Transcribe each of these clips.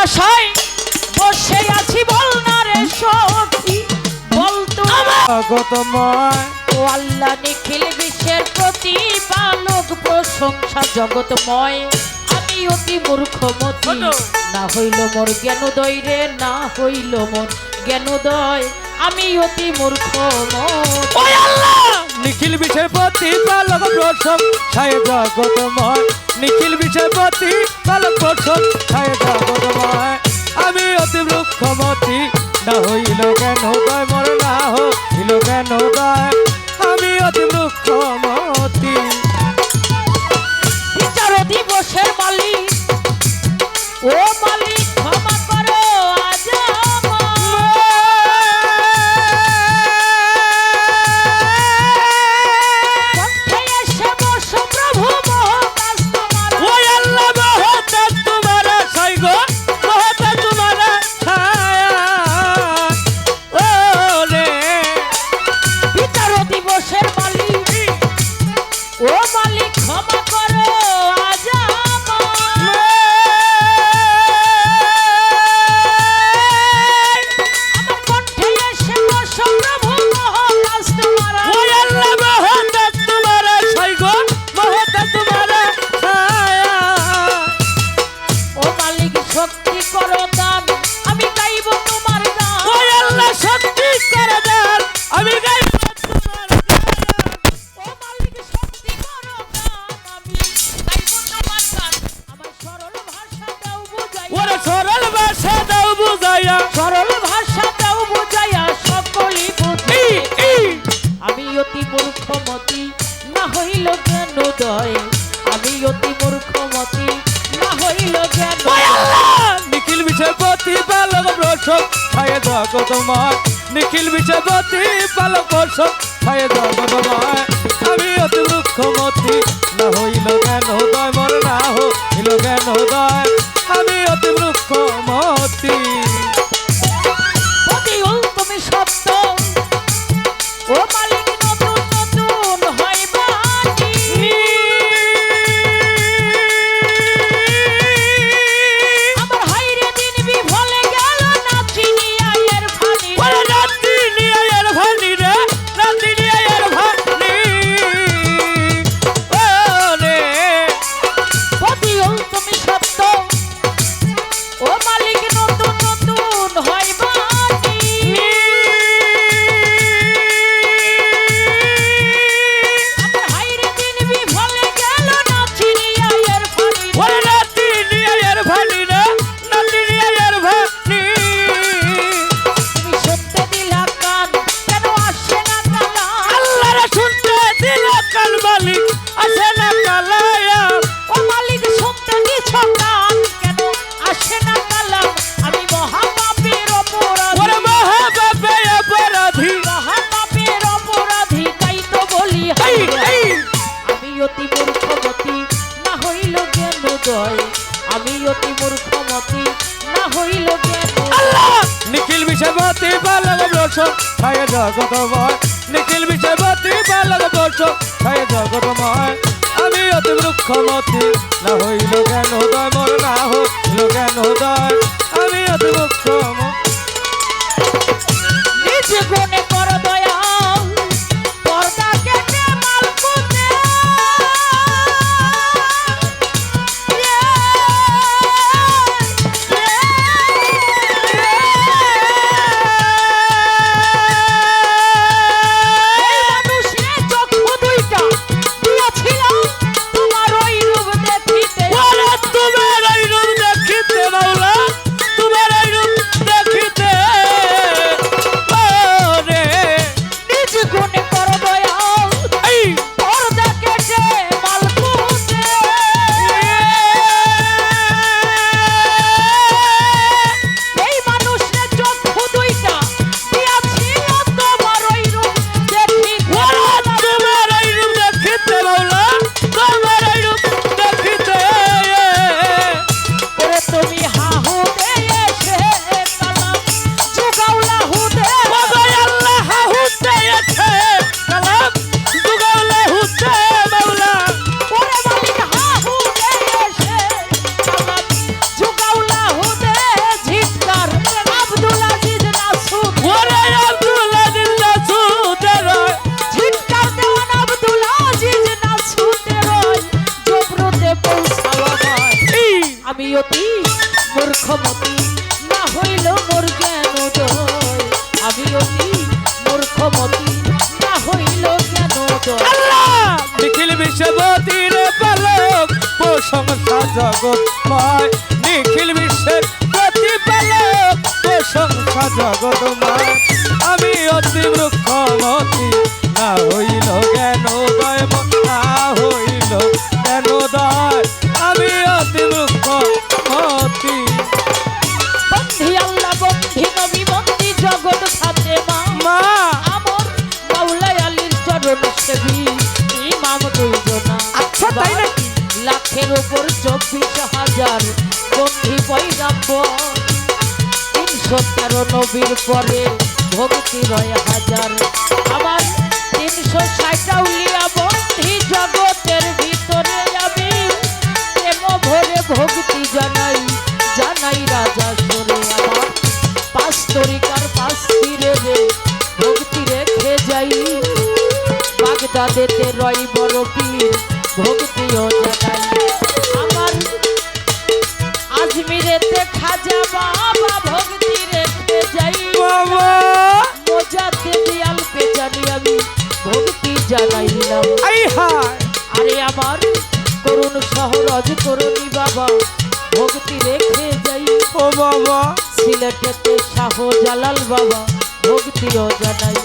আশায় বসে আছি বল না রে সখী বল জগতময় ও আল্লাহ নিখিল বিশ্বের প্রতিপালক প্রশংসা জগতময় আমি অতি মূর্খমতি না হইল মোর জ্ঞানোদয় রে না হইল মোর জ্ঞানোদয় আমি অতি মূর্খমতি নিখিল বিশ্বের প্রতিপালক প্রশংসায় জগতময় নিখিল বিশ্বের প্রতিপালক প্রশংসায় জগতময় আমি অতি মূর্খমতি না হইল জ্ঞানোদয় মোর না হইল জ্ঞানোদয় আমি অতি মূর্খমতি বিচার দিবসের মালিক ও মালিক ক্ষমা করো আজ সরল ভাষা দাও বুঝাইয়া সরল ভাষা দাও বুঝাইয়া সকলি বুঝি আমি অতি মূর্খমতি না হইল জ্ঞানোদয় আমি অতি মূর্খমতি না হইল জ্ঞানোদয় নিখিল বিশ্বের প্রতিপালক প্রশংসায় জগতময় নিখিল বিশ্বের প্রতিপালক প্রশংসায় জগতময় আমি অতি মূর্খমতি না হইল জ্ঞানোদয় মোর না হইল জ্ঞানোদয় আমি অতি মূর্খমতি তুমি সত্য ও মালিক নতুন নতুন হয় বাণী আমার হাইরে দিন বিফলে গেল নাচি নিয়ায়ের ফানি নাচি নিয়ায়ের ফানি রে নাচি নিয়ায়ের ফানি ও রে তুমি সত্য ও মালিক নতুন নতুন হয় বাণী আমার হাইরে দিন বিফলে গেল নাচি নিয়ায়ের ফানি ওরে নাচি নিয়ায়ের ফানি রে নাচি নিয়ায়ের ফানি তুমি শুনতে দিলা কান কেন আসে না কালা আল্লাহ রে শুনতে দিলা কান মালিক আসে না কালায়া ও মালিক শুনতে দিছ কান কেন আসে না কালা আমি মহাপাপের অপরাধী ওরে মহাপাপের অপরাধী মহাপাপের অপরাধী তাই তো বলি এই এই আমি অতি মূর্খমতি না হইল জ্ঞানোদয় আমি অতি মূর্খমতি না হইল জ্ঞানোদয় আল্লাহ নিখিল বিশ্বের প্রতিপালক প্রশংসায় জগতময় নিখিল বিশ্বের প্রতিপালক প্রশংসায় জগতময় আমি অতি মূর্খমতি না হইল জ্ঞানোদয় মোর না হইল জ্ঞানোদয় আমি অতি মূর্খমতি নিজ গুণে কর দয়া পর্দা কেটে মালকুতে এই মানুষে চক্ষু দুইটা দিয়েছিলাম তোমার ওই রূপ দেখিতে ওরে তোমার এই আমি অতি মূর্খমতি না হইল মোর জ্ঞান উদয় আমি অতি মূর্খমতি না হইল জ্ঞান উদয় নিখিল বিশ্বপতির পালক প্রশংসা জগৎময় নিখিল বিশ্বের প্রতিপালক প্রশংসা জগৎময় আমি অতি মূর্খমতি না হইল জ্ঞানোদয় না হইল জ্ঞানোদয় আমি অতি মূর্খমতি বন্ধি আল্লাহ বন্ধি নবী বন্ধি জগৎ খাতে মা মা আমার মাওলাই আলীর চরণ সেবী ইমাম দুইজনা আচ্ছা তাই নাকি লাখের উপর 24,000 বন্ধি পয়গাম্বর 313 নবীর পরে ভক্তি 9,000 আমার 360 আউলিয়া বন্ধি জগতের ভিতরে আমি প্রেম ভরে ভক্তি জানাই জানাই রাজা সরে আমার 5 তরিকার 5 পীরে রে ভক্তি রেখে যাই বাগদাদেতে রয় বড় পীর ভক্তিও জানাই আমার আজমিরেতে খাজা বাবা ভক্তি রেখে যাই বাবা মোজাতে দিয়াল পেজানি আমি ভক্তি জানাইলাম আই হায় আরে আমার করুণ সহরজ করুণী বাবা ভক্তি রেখে যাই ও বাবা সিলেটেতে শাহ জালাল বাবা ভক্তিও জানাই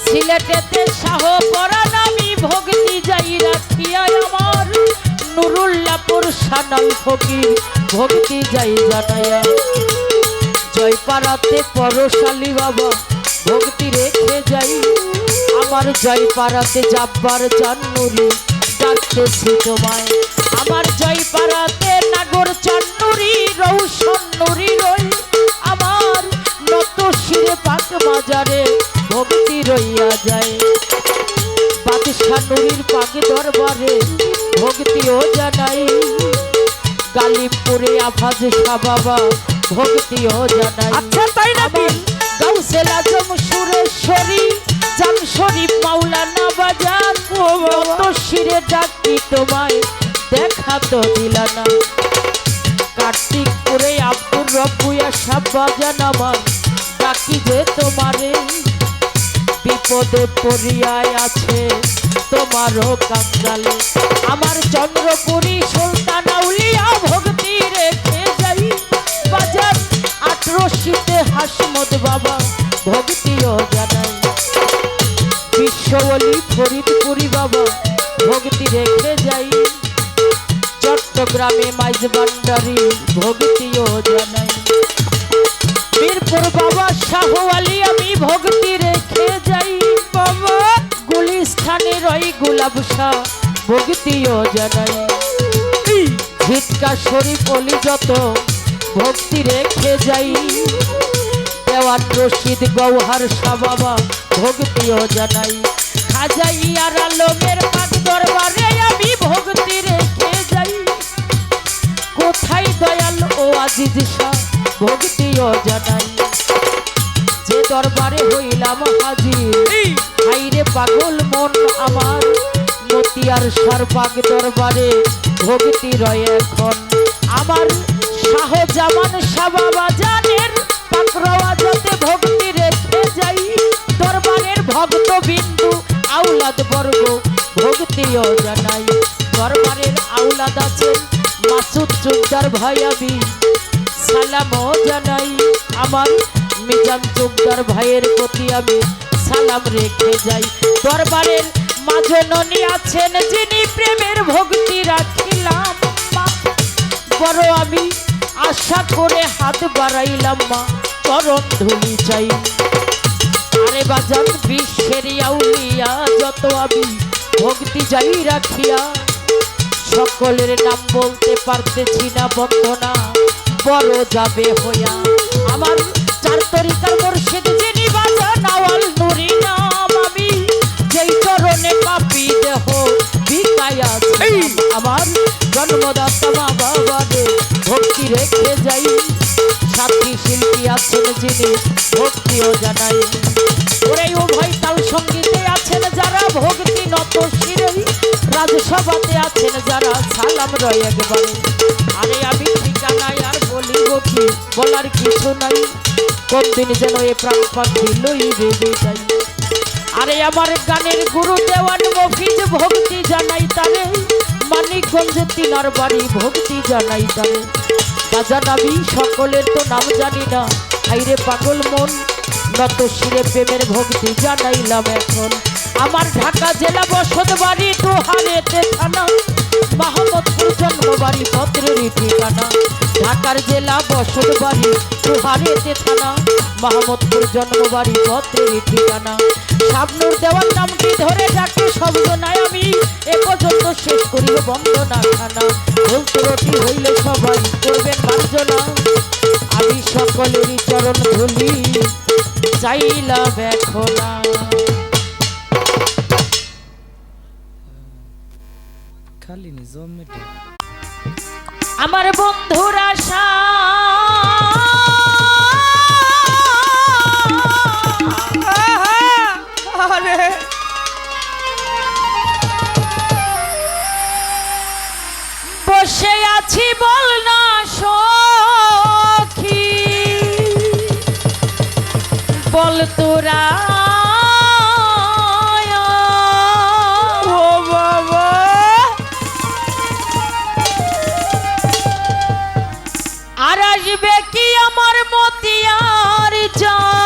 সিলেটেতে শাহ পরাণ আমি ভক্তি যাই রাখিয়া আমার নুরুল্লাপুর সানাল ফকির ভক্তি যাই জানাইয়া জয়পাড়াতে পরশালী বাবা ভক্তি রেখে যাই আমার জয়পাড়াতে জাব্বার চান্নুরি ডাকতেছি তোমায় আমার জয়পাড়াতে নাগর চান্নুরি রৌশন নুরি রই আমার নত শিরে পাক মাজারে ভক্তি রইয়া যায় বাদশাহ নুরির পাক দরবারে ভক্তিও জানাই গালিবপুরে আফাজ শাহ বাবা ভক্তিও জানাই আচ্ছা তাই নাকি গাউসেল আজম সুরেশ্বরী জাম শরীফ মাওলানা বাজার ও বাবা তো শিরে ডাকি তোমায় দেখা তো দিলা না কার্তিকপুরে আব্দুর রব্বুয়া সাহ বাজান আমার ডাকি যে তোমারে বিপদে পড়িয়ায় আছে তোমারও কাঙ্গালে আমার চন্দ্রপুরী সুলতান আউলিয়া ভক্তি রেখে যাই বাজার 18শীতে হাসমত বাবা ভক্তিও জানাই বিশ্ববলী ফরিদপুরি বাবা ভক্তি রেখে যাই চট্টগ্রামে মাইজ ভান্ডারি ভক্তিও জানাই বীরপুর বাবা শাহ আলী আমি ভক্তি রেখে যাই বাবা গুলিস্থানে রই গোলাপ শাহ ভক্তিও জানাই ভিটকা শরীফ অলি যত ভক্তি রেখে যাই দেওয়ান রশিদ গৌহার শাহ বাবা ভক্তিও জানাই খাজা ইয়ার আলমের পাক দরবারে আমি ভক্তি রেখে যাই কোথায় দয়াল ও আজিজ শাহ ভক্তিও জানাই যে দরবারে হইলাম হাজির হাইরে পাগল মন আমার মতিয়ার সার পাক দরবারে ভক্তি রয় এখন আমার শাহজামান শাহ বাবা জানের পাকরওয়াজতে ভক্তি রেখে যাই দরবারের ভক্ত বিন্দু আউলাদ বর্গ ভক্তিও জানাই দরবারের আউলাদ আছেন মাসুদ চুকদার ভাই আমি সালামও জানাই আমার মিজান চুকদার ভাইয়ের প্রতি আমি সালাম রেখে যাই দরবারের মাজননী আছেন যিনি প্রেমের ভক্তি রাখিলাম মা বড় আমি আশা করে হাত বাড়াইলাম মা চরণ ধুলি চাই আরে বাজান বিশ্বের আউলিয়া যত আমি ভক্তি যাই রাখিয়া সকলের নাম বলতে পারতেছি না বন্ধনা বড় যাবে হইয়া আমার 4 তরিকার মুর্শিদ যিনি বাজান আওয়াল নুরি নাম আমি যেই চরণে পাপি দেহ ভিকায়া আমার জন্মদাতা মা বাবারে ভক্তি রেখে যাই সাথী শিল্পী আছেন যিনি ভক্তিও জানাই ওরে উভয় তাল সঙ্গীতে আছেন যারা ভক্তি নত শিরে রাজসভাতে আছেন যারা সালাম রয় একবারে আর বলার কিছু নাই, কোন দিন যেন এ প্রাণ পাখি লইবে বিদায়। আরে আমার গানের গুরু দেওয়ান মফিজ ভক্তি জানাই তারে, মানিকগঞ্জে তিনার বাড়ি ভক্তি জানাই তারে। বাজান আমি সকলের তো নাম জানি না, হাইরে পাগল মন নত শিরে প্রেমের ভক্তি জানাইলাম এখন। আমার ঢাকা জেলা বসত বাড়ি দোহারেতে থানা, মাহমদপুর জন্মবাড়ি পত্রের ঠিকানা। ঢাকার জেলা বসত বাড়ি দোহারেতে থানা, মাহমদপুর জন্মবাড়ি পত্রের ঠিকানা। শাবনুর দেওয়ার নামটি ধরে যাকে শব্দ নাই আমি এ পর্যন্ত শেষ করিব বন্দনা খানা। ভুল ত্রুটি হইলে সবাই করবেন মার্জনা, আমি সকলেরই চরণ ধুলি চাইলাম এখন। খালি নিজমে আমার বন্ধুর আশা আরে বসে আছি বল না সখী, বল তোরা ও বাবা আর আসবে কি আমার মতিয়ার জান।